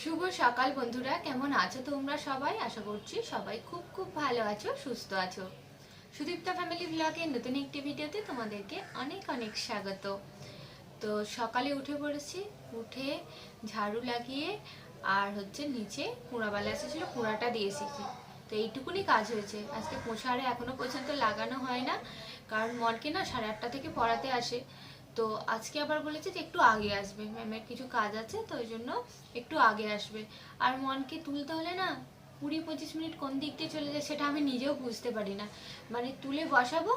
শুভ সকাল বন্ধুরা, কেমন আছো তোমরা সবাই? আশা করছি সবাই খুব খুব ভালো আছো, সুস্থ আছো। সুদীপ্তা ফ্যামিলি ব্লগের নতুন একটি ভিডিওতে তোমাদেরকে অনেক অনেক স্বাগত। তো সকালে উঠে পড়েছি, উঠে ঝাড়ু লাগিয়ে আর নিচে কুঁড়াবালা এসেছিলো, কুঁড়াটা দিয়ে এসেছি। তো এইটুকুনি কাজ হয়েছে। আজকে পোছারে এখনো পর্যন্ত লাগানো হয় না, কারণ মনকে না 8:30 থেকে পড়াতে আসে। তো আজকে আবার বলেছে যে একটু আগে আসবে, ম্যামের কিছু কাজ আছে, তো ওই জন্য একটু আগে আসবে। আর মনকে তুলতে হলে না 20-25 মিনিট কোন দিক দিয়ে চলে যায় সেটা আমি নিজেও বুঝতে পারি না। মানে তুলে বসাবো,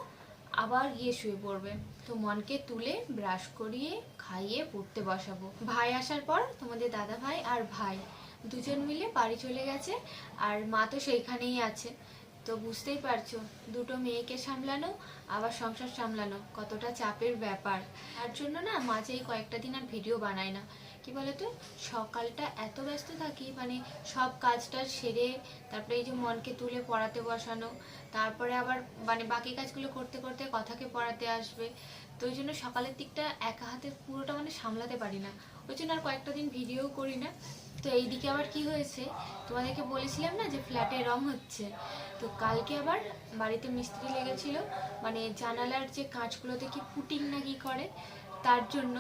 আবার গিয়ে শুয়ে পড়বে। তো মনকে তুলে ব্রাশ করিয়ে খাইয়ে পড়তে বসাবো। ভাই আসার পর তোমাদের দাদা ভাই আর ভাই দুজন মিলে বাড়ি চলে গেছে, আর মা তো সেইখানেই আছে। তো বুঝতেই পারছো, দুটো মেয়েকে সামলানো আবার সংসার সামলানো কতটা চাপের ব্যাপার। তার জন্য না মাঝে এই কয়েকটা দিন আর ভিডিও বানাই না। কি বলতো, সকালটা এত ব্যস্ত থাকি, মানে সব কাজটা সেরে তারপরে এই যে মনকে তুলে পড়াতে বসানো, তারপরে আবার মানে বাকি কাজগুলো করতে করতে কথাকে পড়াতে আসবে। তো ওই জন্য সকালের দিকটা একা হাতে পুরোটা মানে সামলাতে পারি না, ওই জন্য আর কয়েকটা দিন ভিডিও করি না। তো এইদিকে আবার কি হয়েছে, তোমাদেরকে বলেছিলাম না যে ফ্ল্যাটে রং হচ্ছে। তো কালকে আবার বাড়িতে মিস্ত্রি লেগেছিল, মানে জানালার যে কাঁচগুলোতে কি পুটিং না কি করে, তার জন্য।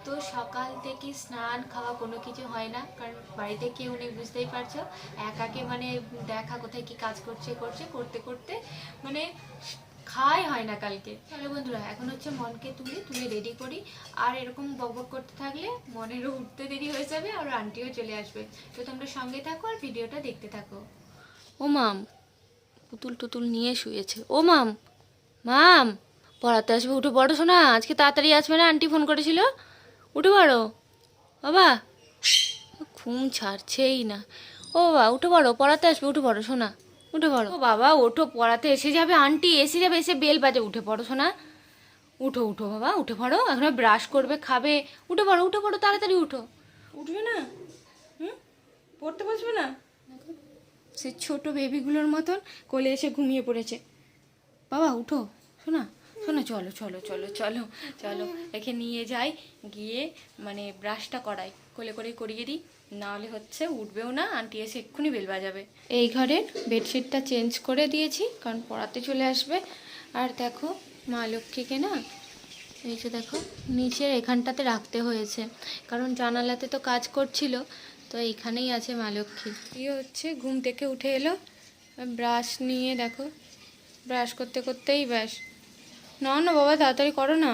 তো সকাল থেকে স্নান খাওয়া কোনো কিছু হয় না, কারণ বাড়িতে কেউ নেই, বুঝতেই পারছো। একাকে মানে দেখা কোথায় কি কাজ করতে করতে মানে খাওয়াই হয় না কালকে। চলো বন্ধুরা, এখন মনকে তুলে তুলে রেডি করি। আর এরকম বকবক করতে থাকলে মনেরও উঠতে দেরি হয়ে যাবে, আর আন্টিও চলে আসবে। তো তোমরা সঙ্গে থাকো আর ভিডিওটা দেখতে থাকো। ও মাম, পুতুল টুতুল নিয়ে শুয়েছে। ও মাম, মাম পড়াতে আসবে, উঠে পড়ো শোনা, আজকে তাড়াতাড়ি আসবে না, আন্টি ফোন করেছিল। উঠে পড়ো বাবা, ঘুম ছাড়ছেই না। ও বাবা উঠে পড়ো, পড়াতে আসবে, উঠে পড়ো শোনা, উঠে পড়ো। ও বাবা ওঠো, পড়াতে এসে যাবে, আন্টি এসে যাবে, এসে বেল বাজে, উঠে পড়ো শোনা। উঠো উঠো বাবা, উঠে পড়ো, এখন ব্রাশ করবে, খাবে। উঠে পড়ো তাড়াতাড়ি উঠো। উঠবে না? হুম, পড়তে বসবে না? সে ছোট বেবিগুলোর মতন কোলে এসে ঘুমিয়ে পড়েছে। বাবা উঠো শোনা, শোনা, চলো চলো চলো চলো চলো, একে নিয়ে যাই, গিয়ে মানে ব্রাশটা করাই, কোলে করে করিয়ে দিই, নাহলে উঠবেও না, আন্টি এসে এক্ষুনি বেল বাজাবে। এই ঘরের বেডশিটটা চেঞ্জ করে দিয়েছি, কারণ পড়াতে চলে আসবে। আর দেখো মা লক্ষ্মীকে না, এই যে দেখো নিচের এখানটাতে রাখতে হয়েছে, কারণ জানালাতে তো কাজ করছিল, তো এইখানেই আছে মা লক্ষ্মী। ঘুম থেকে উঠে এলো, ব্রাশ নিয়ে দেখো ব্রাশ করতে করতেই ব্যাস। না না বাবা তাড়াতাড়ি করো না,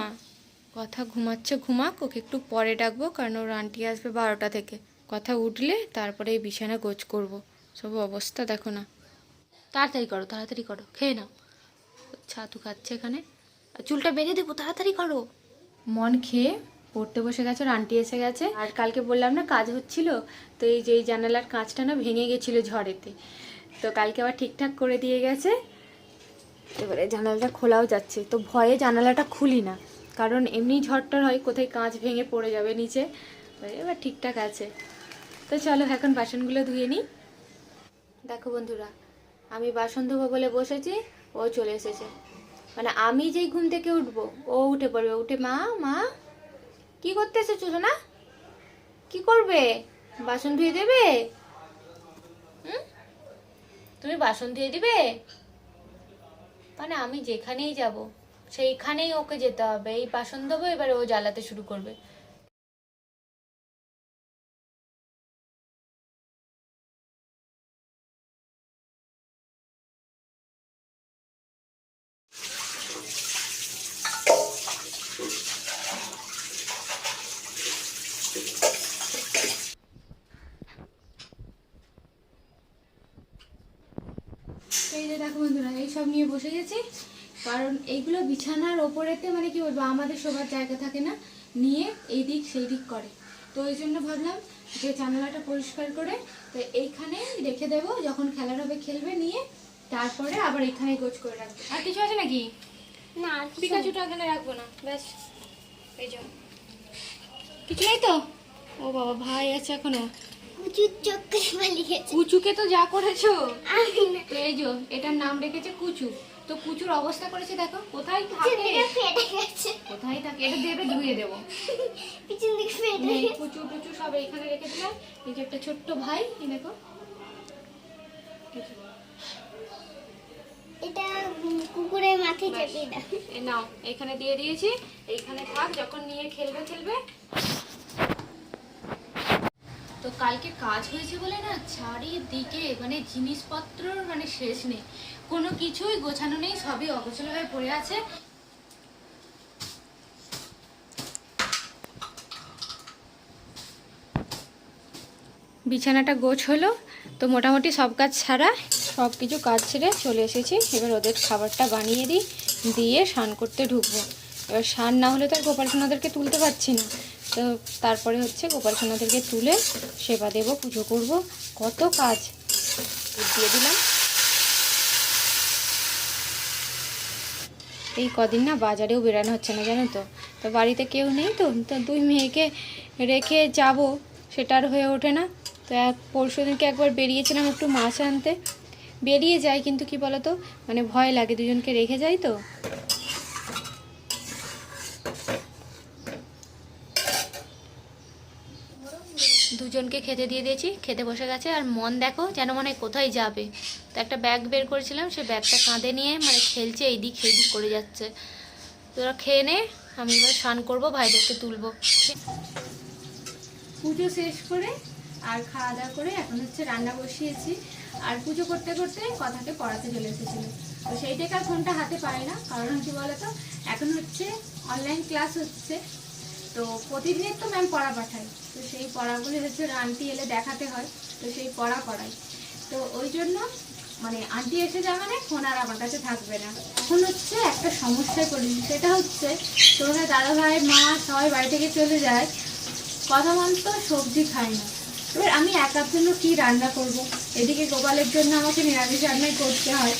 কথা ঘুমাচ্ছে, ঘুমাক, ওকে একটু পরে ডাকবো, কারণ ওর আন্টি আসবে 12টা থেকে। কথা উঠলে তারপরে এই বিছানা গোছ করব। সব অবস্থা দেখো না। তাড়াতাড়ি করো, খেয়ে নাও। ছাতু খাচ্ছে এখানে, চুলটা বেঁধে দেবো, তাড়াতাড়ি করো। মন খেয়ে পড়তে বসে গেছে, ওর আন্টি এসে গেছে। আর কালকে বললাম না কাজ হচ্ছিল, তো এই যে এই জানালার কাঁচটা না ভেঙে গেছিলো ঝড়েতে, তো কালকে আবার ঠিকঠাক করে দিয়ে গেছে। এবারে জানালাটা খোলাও যাচ্ছে, তো ভয়ে জানালাটা খুলি না, কারণ এমনি ঝড়টার হয় কোথায় কাঁচ ভেঙে পড়ে যাবে নিচে। এবার ঠিকঠাক আছে। তো চলো এখন বাসনগুলো ধুয়ে নিই। দেখো বন্ধুরা, আমি বাসন ধোবো বলে বসেছি, ও চলে এসেছে। মানে আমি যেই ঘুম থেকে উঠবো ও উঠে পড়বে, উঠে মা মা কি করতে এসেছো না, কি করবে, বাসন ধুয়ে দেবে? তুমি বাসন ধুয়ে দিবে? মানে আমি যেখানেই যাব সেইখানেই ওকে যেতে হবে, এই বাসন দেবো, এবারে ও জ্বালাতে শুরু করবে। এই যে দেখো বন্ধুরা, এইসব নিয়ে বসে গেছি, কারণ এইগুলো বিছানার ওপরেতে মানে কি বলবো, আমাদের শোবার জায়গা থাকে না, নিয়ে এই দিক সেই দিক করে। তো ওই জন্য ভাবলাম যে জানালাটা পরিষ্কার করে তো এইখানে রেখে দেবো, যখন খেলার হবে খেলবে নিয়ে, তারপরে আবার এখানে গোছ করে রাখবো। আর কিছু আছে নাকি? না, পিকাচুটা এখানে রাখবো না, ব্যাস। এই যে কিছু নেই তো? ও বাবা ভাই আছে এখনো, কুচুকে তো যা করেছো। তো এই যে এটার নাম রেখেছে কুচু, তো প্রচুর অবস্থা করেছে দেখো, কোথায় থাকে কোথায় থাকে, এটা দিয়ে ধুয়ে দেবো। পিছন দিকে ফেটে প্রচুর প্রচুর সব এখানে রেখে দিলাম। এই যে একটা ছোট্ট ভাই, এই দেখো এটা কুকুরের মাথায় চাপিয়ে দাও। এই নাও, এখানে দিয়ে দিয়েছি, এইখানে থাক, যখন নিয়ে খেলবে খেলবে। তো কালকে কাজ হয়েছে বলে না চারিদিকে মানে জিনিসপত্রর মানে শেষ নেই, কোনো কিছুই গোছানো নেই, সবই অগোছালো হয়ে পড়ে আছে। বিছানাটা গোছ হলো, তো মোটামুটি সব কাজ ছাড়া সব কিছু কাজ ছেড়ে চলে এসেছি। এবার ওদের খাবারটা বানিয়ে দিই, দিয়ে স্নান করতে ঢুকবো। এবার স্নান না হলে তো আর গোপাল সোনাদেরকে তুলতে পারছি না, তো তারপরে হচ্ছে গোপাল সোনাদেরকে তুলে সেবা দেবো, পুজো করব, কত কাজ। দিয়ে দিলাম। এই কদিন না বাজারেও বেরানো হচ্ছে না জানো তো, তো বাড়িতে কেউ নেই, তো তো দুই মেয়েকে রেখে যাব সেটা আর হয়ে ওঠে না। তো পরশু দিনকে একবার বেরিয়েছিলাম একটু মাছ আনতে, বেরিয়ে যাই কিন্তু কি বলো তো মানে ভয় লাগে, দুজনকে রেখে যাই তো। দুজনকে খেতে দিয়ে দিয়েছি, খেতে বসে গেছে, আর মন দেখো যেন মনে হয় কোথায় যাবে। তো একটা ব্যাগ বের করেছিলাম, সেই ব্যাগটা কাঁধে নিয়ে মানে খেলছে, এইদিক সেইদিক করে যাচ্ছে। তোরা খেয়ে নে, আমি এবার স্নান করবো, ভাইদেরকে তুলবো। পুজো শেষ করে আর খাওয়া দাওয়া করে এখন হচ্ছে রান্না বসিয়েছি। আর পুজো করতে করতে কথাকে পড়াতে চলে এসেছিল, তো সেই থেকে আর ফোনটা হাতে পাই না, কারণ কি বলতো এখন হচ্ছে অনলাইন ক্লাস হচ্ছে, তো প্রতিদিনের তো ম্যাম পড়া পাঠায়, তো সেই পড়াগুলি হচ্ছে আন্টি এলে দেখাতে হয়, তো সেই পড়া করাই। তো ওই জন্য মানে আন্টি এসে যাওয়া মানে ফোন আর আমার কাছে থাকবে না। এখন হচ্ছে একটা সমস্যায় পড়েছি, সেটা হচ্ছে তোমাদের দাদা ভাই মা সবাই বাড়ি থেকে চলে যায়, কথা বলতো সবজি খায় না। এবার আমি একার জন্য কি রান্না করব, এদিকে গোপালের জন্য আমাকে নিরামিষ রান্নাই করতে হয়।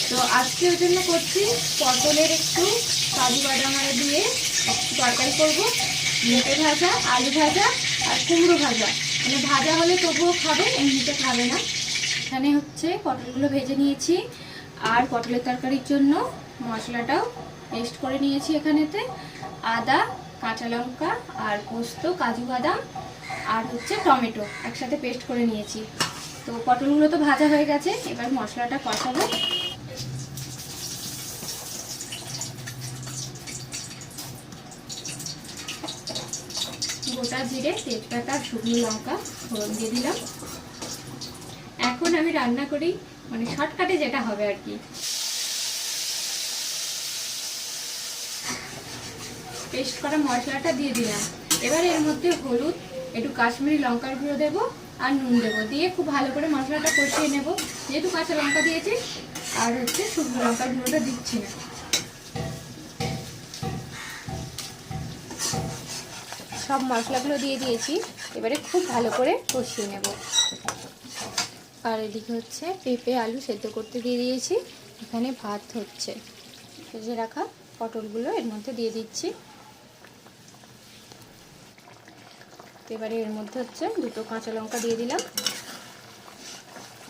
তো আজকে ওই জন্য করছি পটলের একটু কাজু বাদাম দিয়ে তরকারি করবো, পেঁপে ভাজা, আলু ভাজা আর কুমড়ো ভাজা, মানে ভাজা হলে তবুও খাবে, এমনিতে খাবে না। এখানে হচ্ছে পটলগুলো ভেজে নিয়েছি, আর পটলের তরকারির জন্য মশলাটাও পেস্ট করে নিয়েছি। এখানেতে আদা, কাঁচা লঙ্কা আর পোস্ত, কাজু বাদাম আর হচ্ছে টমেটো একসাথে পেস্ট করে নিয়েছি। তো পটলগুলো তো ভাজা হয়ে গেছে, এবার মশলাটা কষাবো। গোটা জিরে, তেজপাতা, শুকনো লঙ্কা ফোড়ন দিয়ে দিলাম। এখন আমি রান্না করি মানে শর্টকাটে যেটা হবে আর কি। পেস্ট করা মশলাটা দিয়ে দিলাম। এবার এর মধ্যে হলুদ, একটু কাশ্মীরি লঙ্কার গুঁড়ো দেবো আর নুন দেবো, দিয়ে খুব ভালো করে মশলাটা কষিয়ে নেব। যেহেতু কাঁচা লঙ্কা দিয়েছি আর হচ্ছে শুকনো লঙ্কার গুঁড়োটা দিচ্ছি না। সব মশলাগুলো দিয়ে দিয়েছি, এবারে খুব ভালো করে কষিয়ে নেব। আর এদিকে হচ্ছে পেঁপে আলু সেদ্ধ করতে দিয়ে দিয়েছি, এখানে ভাত হচ্ছে, ভেজে রাখা পটলগুলো এর মধ্যে দিয়ে দিচ্ছি। এবারে এর মধ্যে হচ্ছে দুটো কাঁচা লঙ্কা দিয়ে দিলাম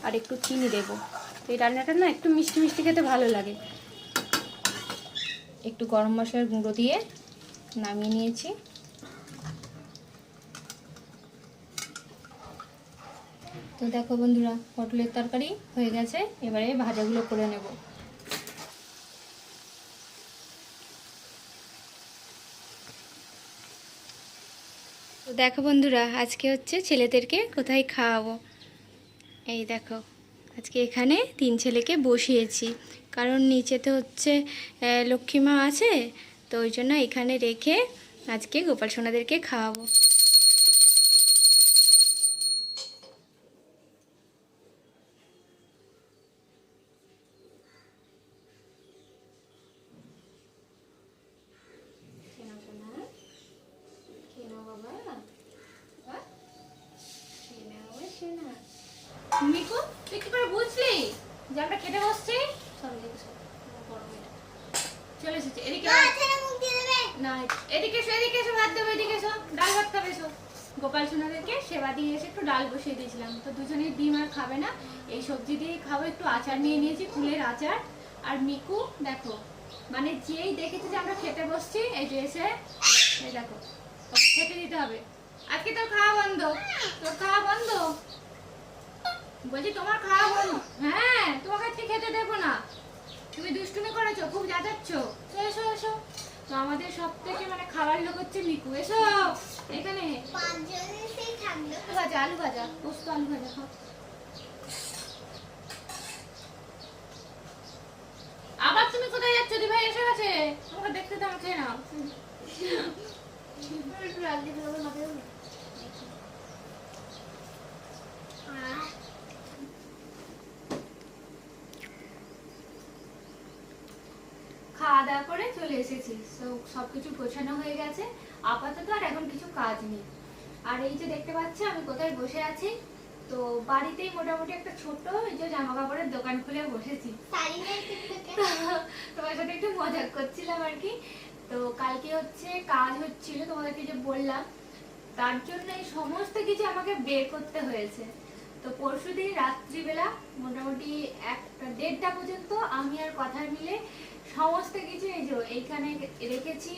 আর একটু চিনি দেব। এই রান্নাটা না একটু মিষ্টি মিষ্টি খেতে ভালো লাগে। একটু গরম মশলার গুঁড়ো দিয়ে নামিয়ে নিয়েছি। তো দেখো বন্ধুরা, পটলের তরকারি হয়ে গেছে, এবারে ভাজাগুলো করে নেব। তো দেখো বন্ধুরা, আজকে হচ্ছে ছেলেদেরকে কোথায় খাওয়াবো। এই দেখো, আজকে এখানে 3 ছেলেকে বসিয়েছি, কারণ নিচেতে হচ্ছে লক্ষ্মী মা আছে, তো ওই জন্য এখানে রেখে আজকে গোপাল সোনাদেরকে খাওয়াবো। মিকু, তুই কি করে বুঝলি যে আমরা খেতে বসছি? চলে এসেছে, এদিকে না, এদিকে এসো, এদিকে এসো, ভাত দেবো, এদিকে এসো, ডাল ভাত খাবে এসো। গোপাল সোনাদেরকে সেবা দিয়ে এসে একটু ডাল বসিয়ে দিয়েছিলাম, তো দুজনেই ডিম আর খাবে না, এই সবজি দিয়ে খাবো। একটু আচার নিয়ে নিয়েছি, ফুলের আচার, আর মিকু দেখো, মানে যেই দেখেছে যে আমরা খেতে বসছি, এই যে এসে এই দেখো ওকে খেতে দিতে হবে। আজকে তোর খাওয়া বন্ধ, তোর খাওয়া বন্ধ, বলছি তোমার খাওয়া বন্ধ। হ্যাঁ, তোমাকে আজকে খেতে দেবো না, তুমি দুষ্টুমি করেছো, খুব যাচ্ছ। এসো এসো, তো আমাদের সব থেকে মানে খাবার লোক হচ্ছে মিকু। এসো এখানে, আলু ভাজা, আলু ভাজা, পোস্ত আলু ভাজা খাও। আবার তুমি কোথায় যাচ্ছ? দি ভাই এসে গেছে, আমাকে দেখতে দাও, খেয়ে নাও। খাওয়া দাওয়া করে চলে এসেছি, তো সবকিছু গোছানো হয়ে গেছে। আপাতত আর এখন কিছু কাজ নেই। আর এই যে দেখতে পাচ্ছ আমি কোথায় বসে আছি, তো বাড়িতেই মোটামুটি একটা ছোট এই যে জামা কাপড়ের দোকান খুলে বসেছি। তোমার সাথে একটু মজা করছিলাম আর কি। তো কালকে হচ্ছে কাজ হচ্ছিল, তোমাদেরকে যে বললাম, তার জন্য এই সমস্ত কিছু আমাকে বের করতে হয়েছে। তো পরশুদিন রাত্রিবেলা মোটামুটি 1:30টা পর্যন্ত আমি আর কথা মিলে সমস্ত কিছু এই যে এইখানে রেখেছি,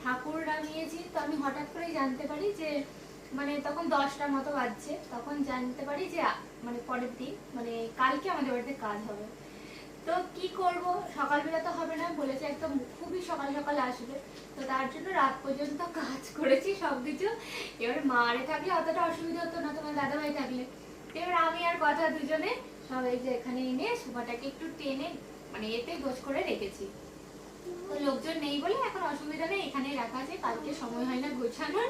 ঠাকুর নামিয়েছি। তো আমি হঠাৎ করেই জানতে পারি যে মানে তখন 10টার মতো বাজছে, তখন জানতে পারি যে মানে পরের দিন মানে কালকে আমাদের বাড়িতে কাজ হবে। তো কি করব, সকালবেলা তো হবে না, বলেছে একদম খুবই সকাল সকাল আসবে। তো তার জন্য রাত পর্যন্ত কাজ করেছি সবকিছু। এবার মারে থাকলে অতটা অসুবিধা হতো না, তোমার দাদাভাই থাকলে। এবার আমি আর কথা দুজনে সব এই যে এখানে এনে সোফাটাকে একটু টেনে মানে এতে গোছ করে রেখেছি। তো লোকজন নেই বলে এখন অসুবিধা নেই, এখানেই রাখা আছে, কালকে সময় হয় না গোছানোর।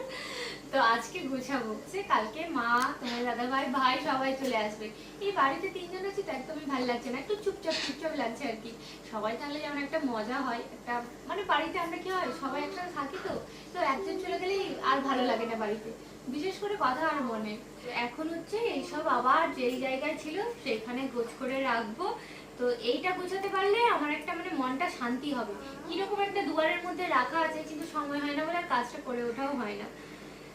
তো আজকে গোছাবো, সে কালকে মা, তোমার দাদা ভাই, ভাই সবাই চলে আসবে। এই বাড়িতে 3জন আছি তো একদমই ভালো লাগছে না, একটু চুপচাপ চুপচাপ লাগছে আর কি। সবাই থাকলে যেমন একটা মজা হয়, একটা মানে বাড়িতে আমরা কি হয় সবাই একসাথে থাকি, তো তো একজন চলে গেলেই আর ভালো লাগে না বাড়িতে, বিশেষ করে কথা আর মনে। তো এখন হচ্ছে এইসব আবার যেই জায়গায় ছিল সেখানে গোছ করে রাখবো। তো এইটা গোছাতে পারলে আমার একটা মানে মনটা শান্তি হবে। কিরকম একটা দুয়ারের মধ্যে রাখা আছে, কিন্তু সময় হয় না বলে আর কাজটা করে ওঠাও হয় না।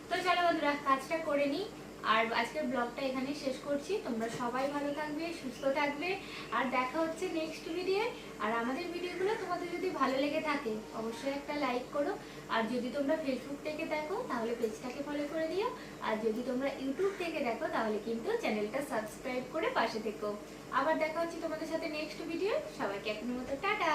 তো চলো বন্ধুরা কাজটা করে নিই। আর আজকের ব্লগটা এখানে শেষ করছি। তোমরা সবাই ভালো থাকবে, সুস্থ থাকবে, আর দেখা হচ্ছে নেক্সট ভিডিও। আর আমাদের ভিডিওগুলো তোমাদের যদি ভালো লেগে থাকে অবশ্যই একটা লাইক করো। আর যদি তোমরা ফেসবুক থেকে দেখো তাহলে পেজটাকে ফলো করে দিও। আর যদি তোমরা ইউটিউব থেকে দেখো তাহলে কিন্তু চ্যানেলটা সাবস্ক্রাইব করে পাশে থেকো। আবার দেখা হচ্ছে তোমাদের সাথে নেক্সট ভিডিও। সবাইকে এখনের মতো টাটা।